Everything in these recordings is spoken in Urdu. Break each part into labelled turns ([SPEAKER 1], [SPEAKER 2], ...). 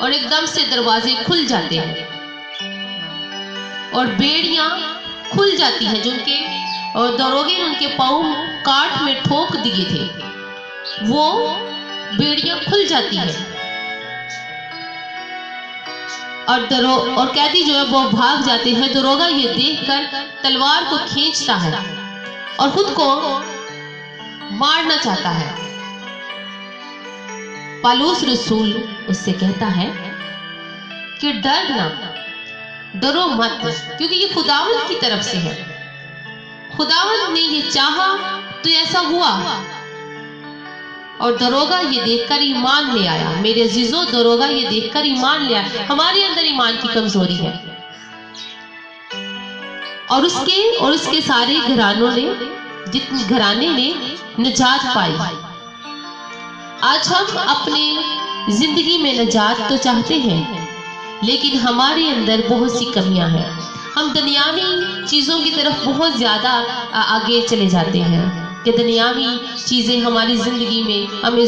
[SPEAKER 1] اور ایک دم سے دروازے کھل جاتے ہیں اور بیڑیاں کھل جاتی ہیں جو ان کے دروگے نے ان کے پاؤں کاٹ میں ٹھوک دیے تھے، وہ بیڑیاں کھل جاتی ہیں اور قیدی جو ہے وہ بھاگ جاتے ہیں۔ دروگا یہ دیکھ کر تلوار کو کھینچتا ہے اور خود کو مارنا چاہتا ہے۔ پالوس رسول اس سے کہتا ہے کہ ڈرنا، ڈرو مت، کیونکہ یہ خداوند کی طرف سے ہے، خداوند نے یہ چاہا تو ایسا ہوا۔ اور دروگا یہ دیکھ کر ایمان لے آیا۔ میرے عزیزوں، دروگا یہ دیکھ کر ایمان لے آیا۔ ہمارے اندر ایمان کی کمزوری ہے اور اس کے سارے گھرانے نے نجات پائی۔ آج ہم اپنے زندگی میں نجات تو چاہتے ہیں، لیکن ہمارے اندر بہت سی کمیاں ہیں۔ ہم دنیاوی چیزوں کی طرف بہت زیادہ آگے چلے جاتے ہیں کہ دنیاوی چیزیں ہماری زندگی میں ہمیں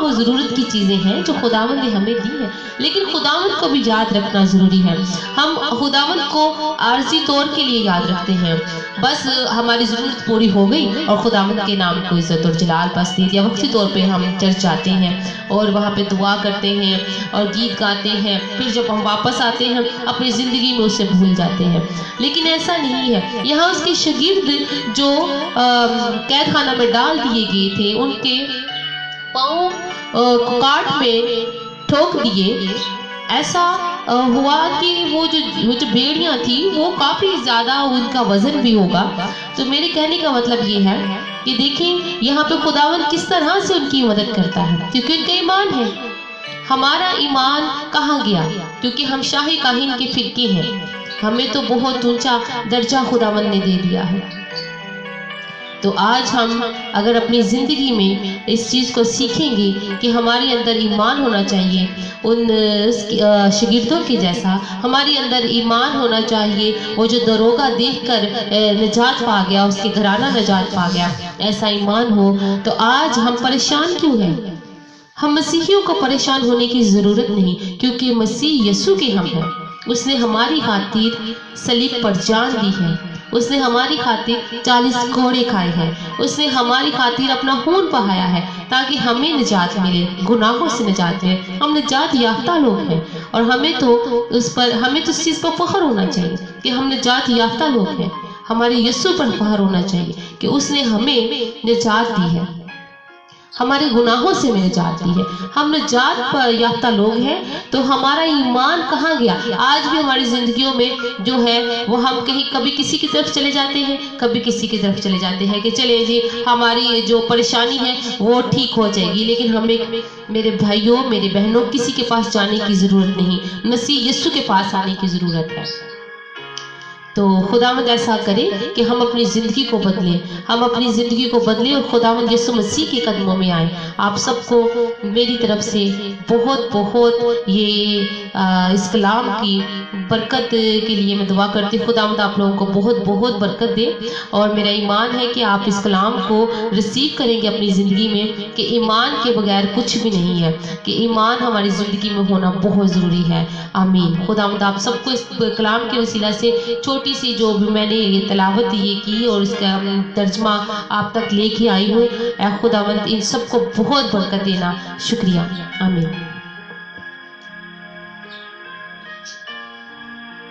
[SPEAKER 1] وہ ضرورت کی چیزیں ہیں جو خداوند نے ہمیں دی ہیں، لیکن خداوند کو بھی یاد رکھنا ضروری ہے۔ ہم خداوند کو عارضی طور کے لیے یاد رکھتے ہیں، بس ہماری ضرورت پوری ہو گئی اور خداوند کے نام کو عزت اور جلال بس دے دیا۔ وقتی طور پہ ہم چرچ جاتے ہیں اور وہاں پہ دعا کرتے ہیں اور گیت گاتے ہیں، پھر جب ہم واپس آتے ہیں اپنی زندگی میں اسے بھول جاتے ہیں، لیکن ایسا نہیں ہے۔ یہاں اس کے شاگرد جو قید خانہ میں ڈال دیے گئے تھے، ان کے پاؤں کاٹ میں ٹھوک دیے۔ ایسا ہوا کہ وہ جو بیڑیاں تھی وہ کافی زیادہ ان کا وزن بھی ہوگا۔ تو میرے کہنے کا مطلب یہ ہے کہ دیکھیں یہاں پہ خداوند کس طرح سے ان کی مدد کرتا ہے، کیونکہ ان کا ایمان ہے۔ ہمارا ایمان کہاں گیا؟ کیونکہ ہم شاہی کاہن کے فرقے ہیں، ہمیں تو بہت اونچا درجہ خداوند نے دے دیا ہے۔ تو آج ہم اگر اپنی زندگی میں اس چیز کو سیکھیں گے کہ ہمارے اندر ایمان ہونا چاہیے، ان شاگردوں کے جیسا ہمارے اندر ایمان ہونا چاہیے، وہ جو دروگا دیکھ کر نجات پا گیا، اس کے گھرانہ نجات پا گیا، ایسا ایمان ہو، تو آج ہم پریشان کیوں ہیں؟ ہم مسیحیوں کو پریشان ہونے کی ضرورت نہیں، کیونکہ مسیح یسوع کے ہم ہیں۔ اس نے ہماری خاطر صلیب پر جان دی ہے، اس نے ہماری خاطر 40 کوڑے کھائے ہیں، اس نے ہماری خاطر اپنا خون بہایا ہے تاکہ ہمیں نجات ملے، گناہوں سے نجات ملے۔ ہم نجات یافتہ لوگ ہیں اور ہمیں تو اس چیز پر فخر ہونا چاہیے کہ ہم نجات یافتہ لوگ ہیں۔ ہمارے یسوع پر فخر ہونا چاہیے کہ اس نے ہمیں نجات دی ہے، ہمارے گناہوں سے میں نجات دی ہے۔ ہم نجات یافتہ لوگ ہیں، تو ہمارا ایمان کہاں گیا؟ آج بھی ہماری زندگیوں میں جو ہے وہ ہم کبھی کسی کی طرف چلے جاتے ہیں، کبھی کسی کی طرف چلے جاتے ہیں کہ چلے جی ہماری جو پریشانی ہے وہ ٹھیک ہو جائے گی، لیکن ہمیں میرے بھائیوں میرے بہنوں کسی کے پاس جانے کی ضرورت نہیں، مسیح یسوع کے پاس آنے کی ضرورت ہے۔ تو خداوند ایسا کرے کہ ہم اپنی زندگی کو بدلیں، ہم اپنی زندگی کو بدلیں اور خداوند یسوع مسیح کے قدموں میں آئیں۔ آپ سب کو میری طرف سے بہت بہت اس کلام کی برکت کے لیے میں دعا کرتی ہوں۔ خداوند آپ لوگوں کو بہت بہت برکت دے، اور میرا ایمان ہے کہ آپ اس کلام کو ریسیو کریں گے اپنی زندگی میں، کہ ایمان کے بغیر کچھ بھی نہیں ہے، کہ ایمان ہماری زندگی میں ہونا بہت ضروری ہے۔ آمین۔ خداوند آپ سب کو اس کلام کے وسیلہ سے چھوٹی سی جو بھی میں نے یہ تلاوت یہ کی اور اس کا ترجمہ آپ تک لے کے آئی ہوں، اے خداوند ان سب کو بہت برکت دینا۔ شکریہ۔ آمین۔